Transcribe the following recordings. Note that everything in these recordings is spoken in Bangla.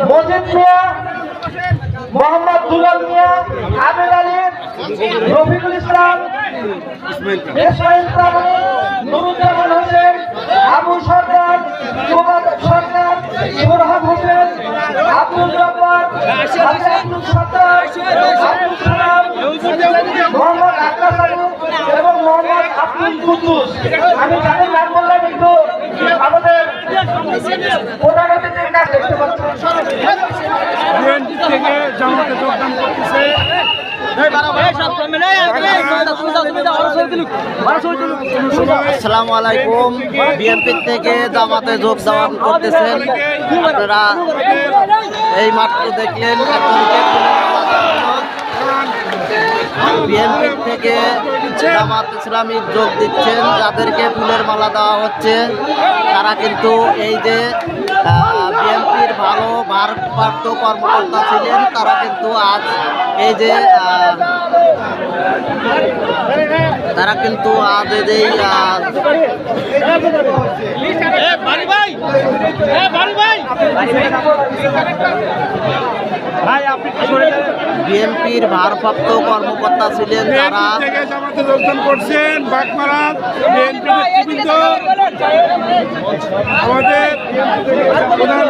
মজিদ মিয়া, মোহাম্মদ দুলাল মিয়া, আবেদ আলী, রফিকুল ইসলাম, ইসমাইল প্রামাণিক, নুরুজ্জামান হোসেন, আবু সরকার, কুমার সরকার, সোরহাব হোসেন, আব্দুল জব্বার, আব্দুল সত্তার, আব্দুল সালাম, মোহাম্মদ আক্কাস আলী এবং মোহাম্মদ আব্দুল কুদ্দুস। আমি যাদের নাম বললাম কিন্তু আমাদের প্রধান অতিথির কাজ দেখতে পাচ্ছি থেকে জামাতে যোগদান করতেছে। আসসালামু আলাইকুম। বিএনপি থেকে জামাতে যোগদান করতেছেন আপনারা এই মাত্র দেখলেন বিএনপি থেকে জামাত ইসলামী যোগ দিচ্ছেন, যাদেরকে ফুলের মালা দেওয়া হচ্ছে তারা কিন্তু এই যে বিএনপির ভালো ভারপ্রাপ্ত কর্মকর্তা ছিলেন, তারা কিন্তু আজ এই যে বিএনপির ভারপ্রাপ্ত কর্মকর্তা ছিলেন, তারা জামাতে যোগদান করছেন। বাগমারা বিএনপি নেতৃবৃন্দ আমাদের প্রধান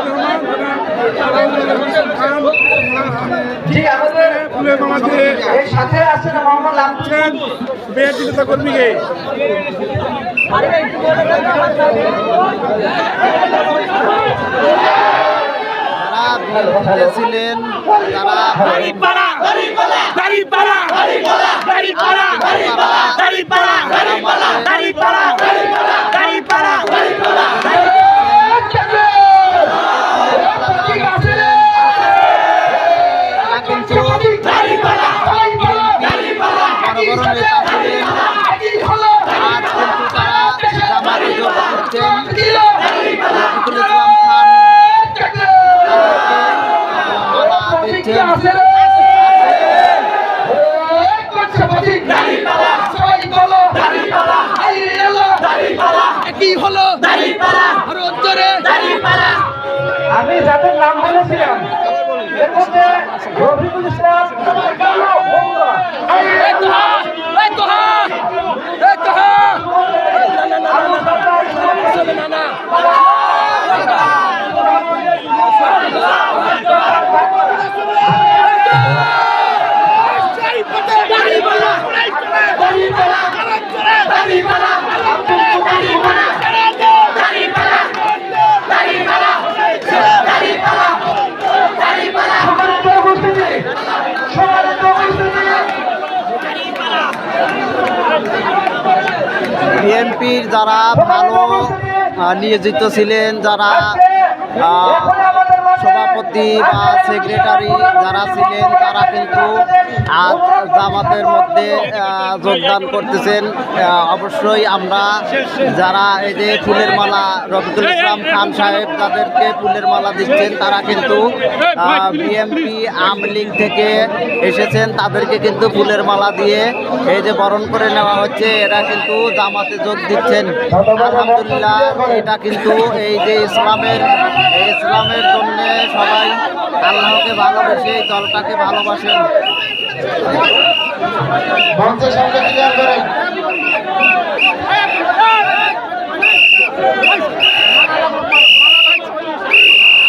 ফুলের মালা দিয়ে সাথে আছেন মোহাম্মদ আছেন বিএনপি নেতা কর্মীকে। ছিলেন তারা আমি যাদের নাম বলেছিলাম এর মধ্যে রফিকুল ইসলাম, বিএনপির যারা ভালো নিয়োজিত ছিলেন, যারা সভাপতি বা সেক্রেটারি যারা ছিলেন, তারা কিন্তু আজ জামাতের মধ্যে যোগদান করতেছেন। অবশ্যই আমরা যারা এই যে ফুলের মালা রফিকুল ইসলাম খান সাহেব যাদেরকে ফুলের মালা দিচ্ছেন, তারা কিন্তু বিএনপি আওয়ামী লীগ থেকে এসেছেন, তাদেরকে কিন্তু ফুলের মালা দিয়ে এই যে বরণ করে নেওয়া হচ্ছে। এরা কিন্তু জামাতে যোগ দিচ্ছেন। আলহামদুলিল্লাহ, এটা কিন্তু এই যে ইসলামের জন্য সবাই আল্লাহকে ভালোবেসে এই দলটাকে ভালোবাসেন।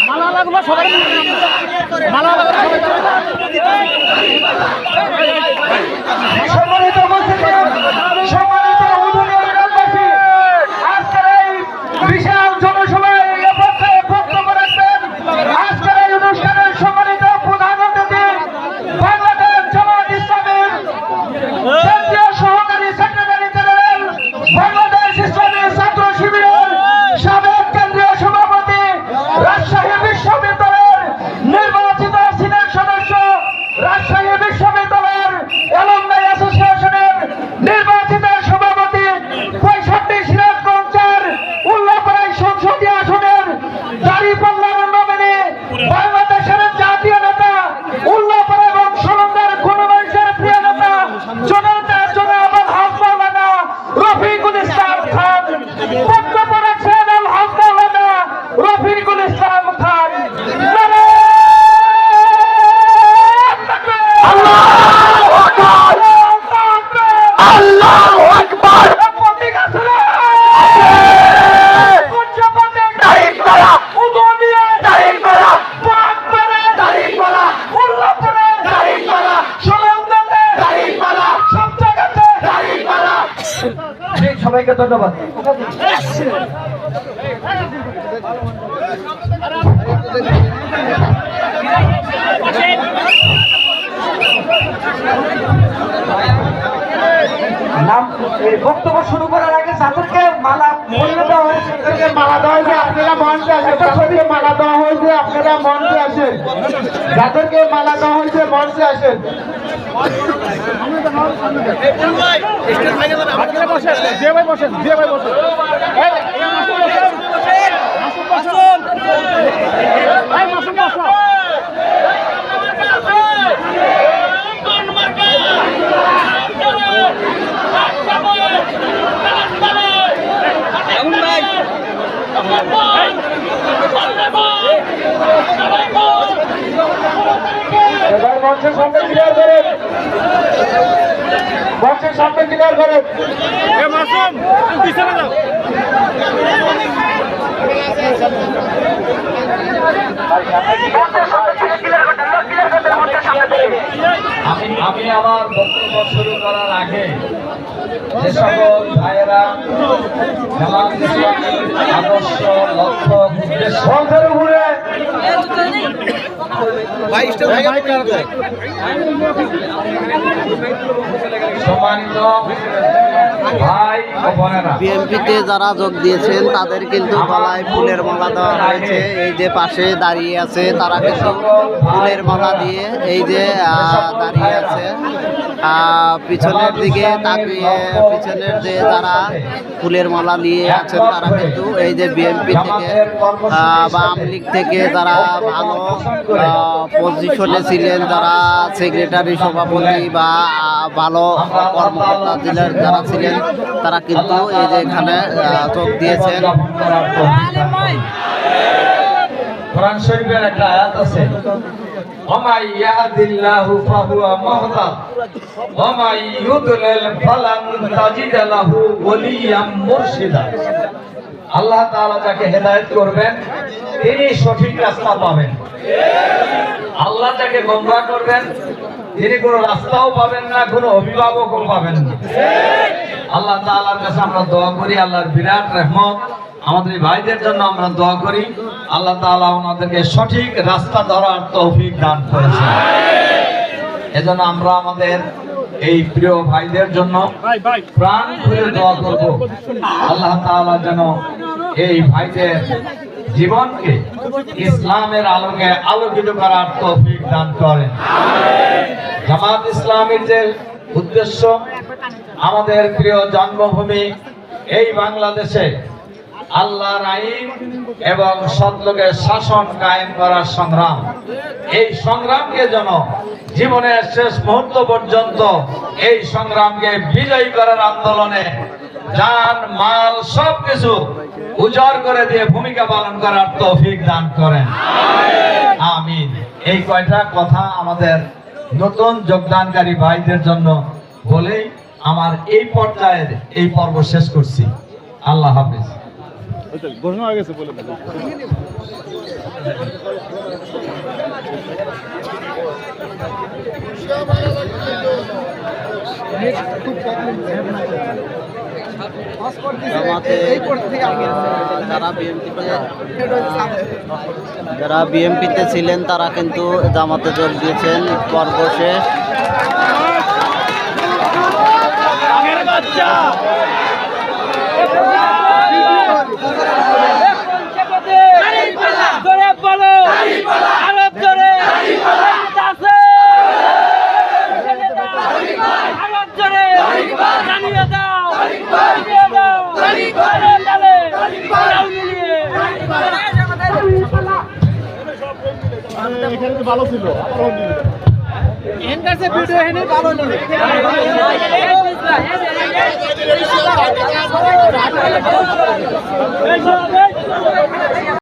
মালা লাগলো সবাই, মালা লাগলো রাজশাহী বিশ্ববিদ্যালয়ের অ্যালুমনাই অ্যাসোসিয়েশন সবাইকে ধন্যবাদ। নাম বক্তব্য শুরু করার আগে যাদেরকে মালা পরিয়ে দেওয়া হয়েছে তাদেরকে মালা দেওয়া হয়েছে, আপনারা মঞ্চে আসেন। যাদেরকে মালা দেওয়া হয়েছে আপনারা মঞ্চে আসেন। যাদেরকে মালা দেওয়া হয়েছে মঞ্চে আসেন। যে ভাই বসেন, যে ভাই বসেন। এবার মঞ্চের সামনে ক্লিয়ার করেন, মঞ্চের সামনে ক্লিয়ার করেন। এ মাসুম, পিছনে যাও। আমি আমার বক্তব্য শুরু করার আগে যে সকল ভাইয়েরা জামাত ইসলামীর আদর্শ লক্ষ্য উদ্দেশ্য সম্মানিত ভাই ও বোনেরা, বিএনপিতে যারা যোগ দিয়েছেন তাদের কিন্তু গলায় ফুলের মালা দেওয়া হয়েছে। এই যে পাশে দাঁড়িয়ে আছে তারা কিন্তু ফুলের মালা দিয়ে এই যে দাঁড়িয়ে আছে। পিছনের দিকে তাকিয়ে পিছনের যে যারা ফুলের মালা নিয়ে আছেন তারা কিন্তু এই যে বিএনপি থেকে বা আওয়ামী লীগ থেকে যারা ভালো পজিশনে ছিলেন, যারা সেক্রেটারি সভাপতি বা ভালো কর্মকর্তা জেলার যারা ছিলেন তারা কিন্তু এই যে এখানে যোগ দিয়েছেন। কোরআন শরীফের একটা আয়াত আছে, ওমাই ইয়াহদিল্লাহু ফাহুয়া মুহতাদ ওমাই ইউদলিল ফালান তাজিদ লাহু ওলিয়াম মুরশিদা। আল্লাহ তাআলা যাকে হেদায়েত করবেন তিনি সঠিক রাস্তা পাবেন। আল্লাহ যাকে গোমরাহ করবেন তিনি কোনো রাস্তাও পাবেন না, কোনো অভিভাবকও পাবেন না। আল্লাহ তাআলার কাছে আমরা দোয়া করি, আল্লাহর বিরাট রহমত আমাদের ভাইদের জন্য আমরা দোয়া করি, আল্লাহ তাআলা ওনাদেরকে সঠিক রাস্তা ধরার তৌফিক দান করেছেন। এজন্য আমরা আমাদের এই প্রিয় ভাইদের জন্য প্রাণ খুলে দোয়া করব, আল্লাহ তাআলা যেন এই ভাইদের জীবনকে ইসলামের আলোকে আলোকিত করার তৌফিক দান করেন। জামাত ইসলামের যে উদ্দেশ্য, আমাদের প্রিয় জন্মভূমি এই বাংলাদেশে আল্লাহর আইন এবং সৎলোকের শাসন কায়েম করার সংগ্রাম, এই সংগ্রামকে যেন জীবনের শেষ মুহূর্ত পর্যন্ত এই সংগ্রামকে বিজয়ী করার আন্দোলনে জান মাল সবকিছু উজাড় করে দিয়ে ভূমিকা পালন করার তৌফিক দান করেন, আমিন। এই কয়টা কথা আমাদের নতুন যোগদানকারী ভাইদের জন্য বলেই আমার এই পর্যায়ের এই পর্ব শেষ করছি। আল্লাহ হাফেজ। ঘোষণা হয়ে গেছে বলে যারা বিএনপিতে ছিলেন তারা কিন্তু জামাতে যোগ দিয়েছেন। পর্ব শেষ। এখানে তো ভালো ছিল। ভিডিও